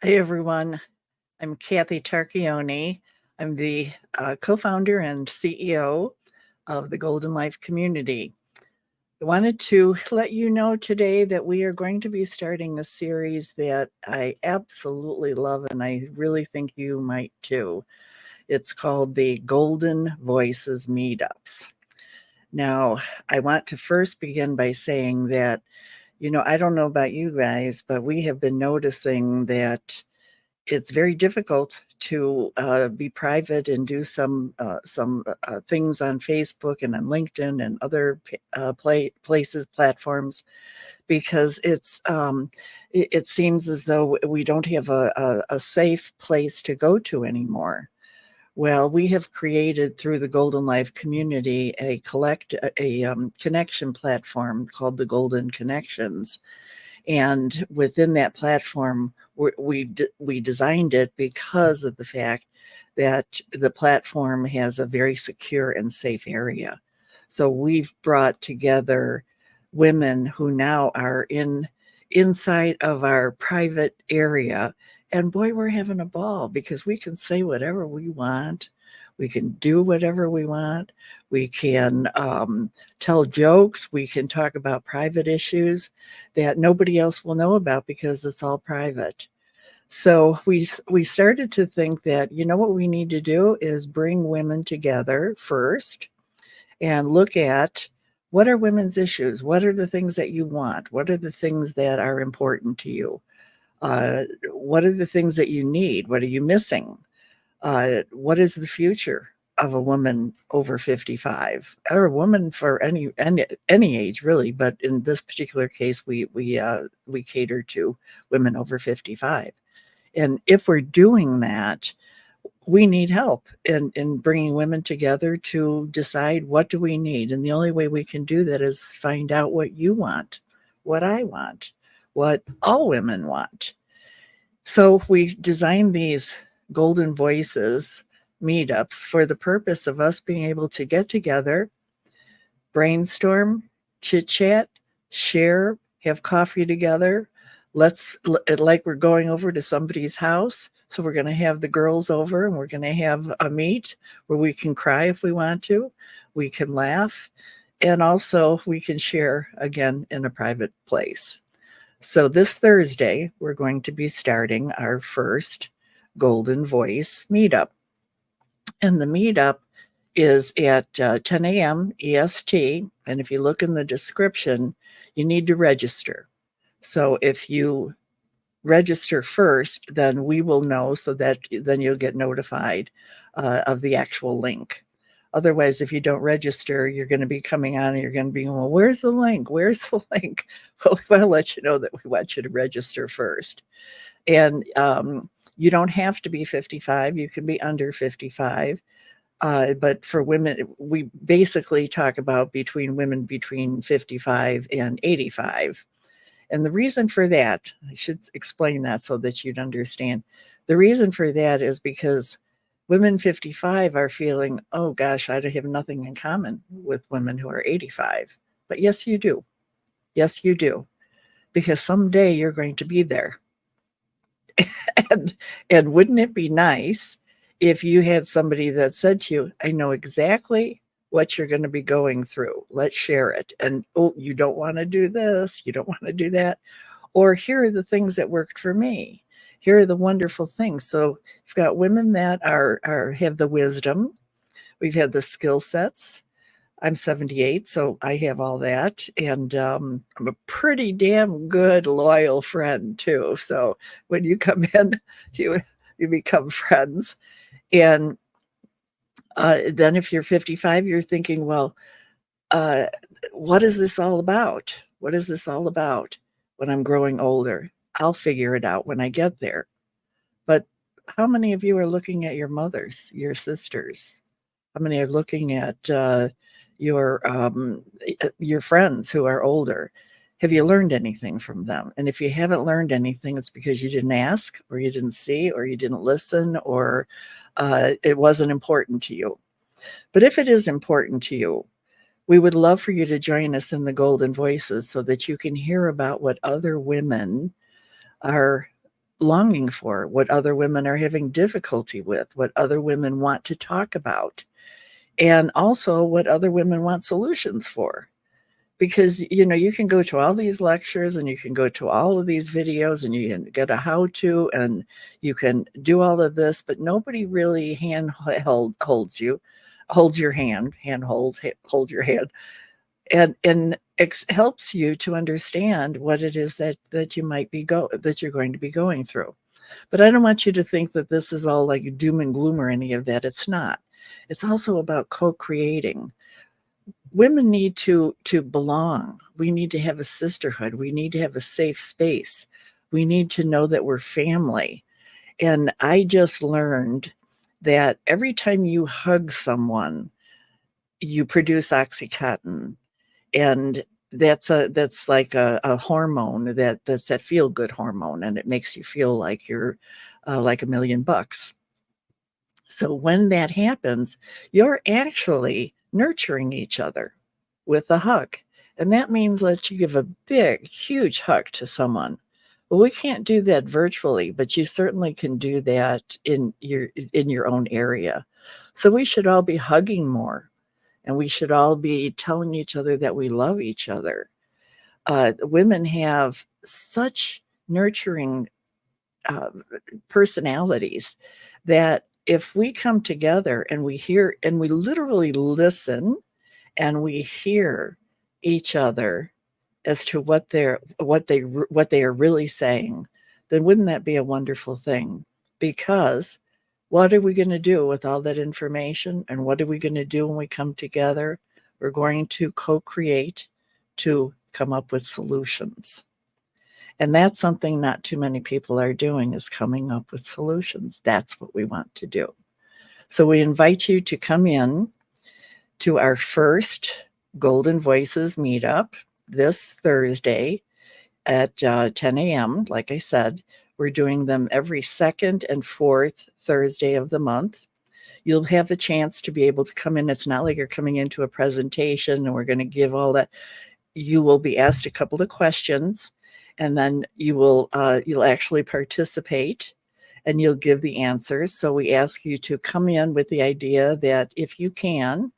Hey everyone, I'm Kathy Tarchioni. I'm the co-founder and CEO of the Golden Life Community. I wanted to let you know today that we are going to be starting a series that I absolutely love, and I really think you might too. It's called the Golden VOICES Meetups. Now, I want to first begin by saying that, I don't know about you guys, but we have been noticing that it's very difficult to be private and do some things on Facebook and on LinkedIn and other places, platforms, because it seems as though we don't have a safe place to go to anymore. Well, we have created through the Golden Life community a connection platform called the Golden Connections, and within that platform, we designed it because of the fact that the platform has a very secure and safe area. So we've brought together women who now are inside of our private area. And boy, we're having a ball because we can say whatever we want. We can do whatever we want. We can tell jokes. We can talk about private issues that nobody else will know about because it's all private. So we started to think that, what we need to do is bring women together first and look at what are women's issues? What are the things that you want? What are the things that are important to you? What are the things that you need? What are you missing? What is the future of a woman over 55, or a woman for any age really? But in this particular case, we cater to women over 55. And if we're doing that, we need help in bringing women together to decide what do we need. And the only way we can do that is find out what you want, what I want, what all women want. So we designed these Golden Voices meetups for the purpose of us being able to get together, brainstorm, chit chat, share, have coffee together. Like we're going over to somebody's house. So we're going to have the girls over and we're going to have a meet where we can cry if we want to. We can laugh. And also we can share again in a private place. So this Thursday, we're going to be starting our first Golden Voice meetup. And the meetup is at 10 a.m. EST. And if you look in the description, you need to register. So if you register first, then we will know, so that then you'll get notified of the actual link. Otherwise, if you don't register, you're going to be coming on and you're going to be, well, where's the link? Where's the link? Well, we want to let you know that we want you to register first. And you don't have to be 55. You can be under 55. But for women, we basically talk about women between 55 and 85. And the reason for that, I should explain that so that you'd understand. The reason for that is because women 55 are feeling, oh gosh, I have nothing in common with women who are 85. But yes, you do. Yes, you do. Because someday you're going to be there. and wouldn't it be nice if you had somebody that said to you, I know exactly what you're going to be going through. Let's share it. And, oh, you don't want to do this. You don't want to do that. Or here are the things that worked for me. Here are the wonderful things. So you've got women that have the wisdom. We've had the skill sets. I'm 78, so I have all that. And I'm a pretty damn good, loyal friend too. So when you come in, you become friends. And then if you're 55, you're thinking, well, what is this all about? What is this all about when I'm growing older? I'll figure it out when I get there. But how many of you are looking at your mothers, your sisters? How many are looking at your friends who are older? Have you learned anything from them? And if you haven't learned anything, it's because you didn't ask, or you didn't see, or you didn't listen, or it wasn't important to you. But if it is important to you, we would love for you to join us in the Golden Voices so that you can hear about what other women are longing for, what other women are having difficulty with, what other women want to talk about, and also what other women want solutions for. Because, you can go to all these lectures and you can go to all of these videos and you can get a how-to and you can do all of this, but nobody really holds your hand hold your hand and helps you to understand what it is that you're going to be going through. But I don't want you to think that this is all like doom and gloom or any of that. It's not. It's also about co-creating. Women need to belong. We need to have a sisterhood. We need to have a safe space. We need to know that we're family. And I just learned that every time you hug someone, you produce oxytocin. And that's like a hormone that's that feel good hormone, and it makes you feel like you're like $1,000,000. So when that happens, you're actually nurturing each other with a hug. And that means that you give a big, huge hug to someone. Well, we can't do that virtually, but you certainly can do that in your own area. So we should all be hugging more, and we should all be telling each other that we love each other. Women have such nurturing uh, personalities that if we come together and we literally listen and we hear each other as to what they are really saying, then wouldn't that be a wonderful thing? Because what are we going to do with all that information, and what are we going to do when we come together? We're going to co-create to come up with solutions. And that's something not too many people are doing, is coming up with solutions. That's what we want to do. So we invite you to come in to our first Golden Voices meetup this Thursday at 10 a.m. Like I said, we're doing them every second and fourth Thursday of the month. You'll have a chance to be able to come in. It's not like you're coming into a presentation and we're going to give all that. You will be asked a couple of questions, and then you'll actually participate and you'll give the answers. So we ask you to come in with the idea that if you can,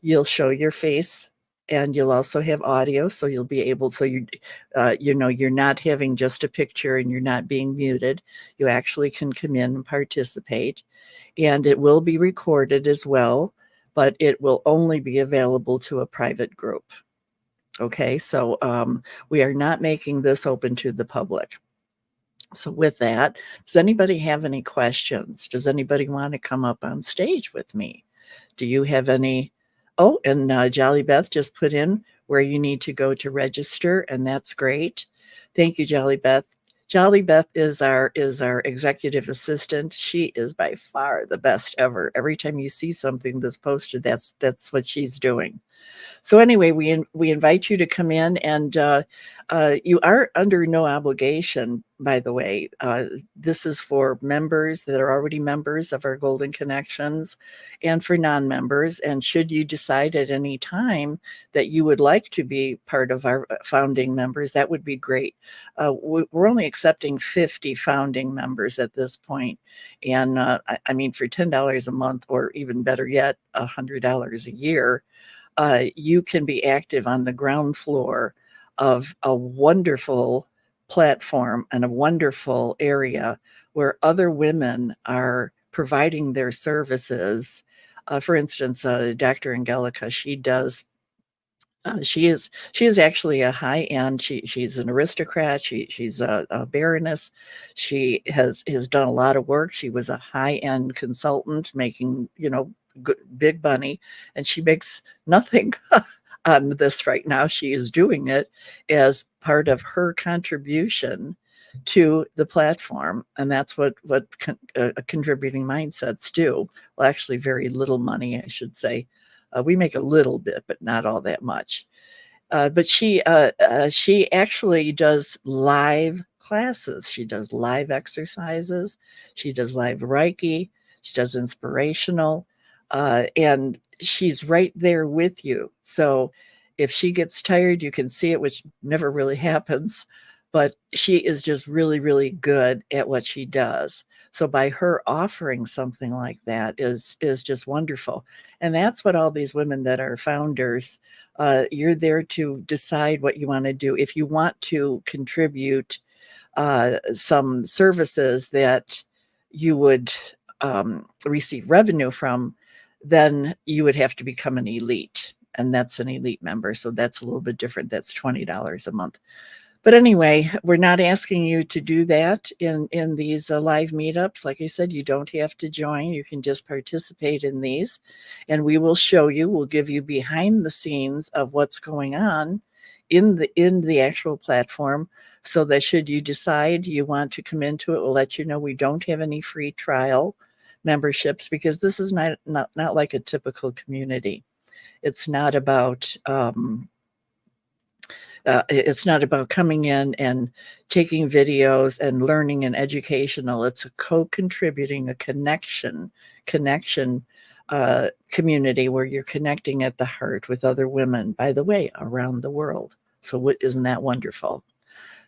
you'll show your face, and you'll also have audio, so you'll be able, so you're not having just a picture and you're not being muted. You actually can come in and participate, and it will be recorded as well, but it will only be available to a private group. Okay, so we are not making this open to the public. So with that, does anybody have any questions? Does anybody want to come up on stage with me? Do you have any? Oh, and Jolly Beth just put in where you need to go to register, and that's great. Thank you, Jolly Beth. Jolly Beth is our executive assistant. She is by far the best ever. Every time you see something that's posted, that's what she's doing. So anyway, we invite you to come in, and you are under no obligation, by the way. This is for members that are already members of our Golden Connections, and for non-members. And should you decide at any time that you would like to be part of our founding members, that would be great. We're only accepting 50 founding members at this point. And I mean, for $10 a month, or even better yet, $100 a year, you can be active on the ground floor of a wonderful platform and a wonderful area where other women are providing their services. For instance, Dr. Angelica, she is actually a high end. She's an aristocrat. She's a baroness. She has done a lot of work. She was a high end consultant, making big money, and she makes nothing on this right now. She is doing it as part of her contribution to the platform, and that's what contributing mindsets do. Well, actually, very little money, I should say. We make a little bit, but not all that much. But she actually does live classes. She does live exercises. She does live Reiki. She does inspirational, and she's right there with you. So if she gets tired, you can see it, which never really happens. but she is just really, really good at what she does. So by her offering something like that is just wonderful. And that's what all these women that are founders, you're there to decide what you want to do. If you want to contribute some services that you would receive revenue from, then you would have to become an elite. And that's an elite member. So that's a little bit different. That's $20 a month. But anyway, we're not asking you to do that in these live meetups. Like I said, you don't have to join. You can just participate in these, and we will show you. We'll give you behind the scenes of what's going on in the actual platform, so that should you decide you want to come into it, we'll let you know. We don't have any free trial memberships because this is not like a typical community. It's not about it's not about coming in and taking videos and learning and educational. It's a co-contributing, a connection community where you're connecting at the heart with other women, by the way, around the world. So isn't that wonderful?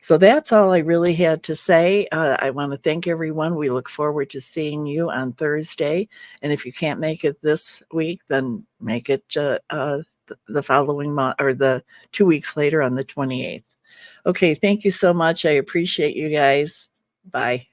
So that's all I really had to say. I want to thank everyone. We look forward to seeing you on Thursday. And if you can't make it this week, then make it the following month, or the 2 weeks later on the 28th. Okay, thank you so much. I appreciate you guys. Bye.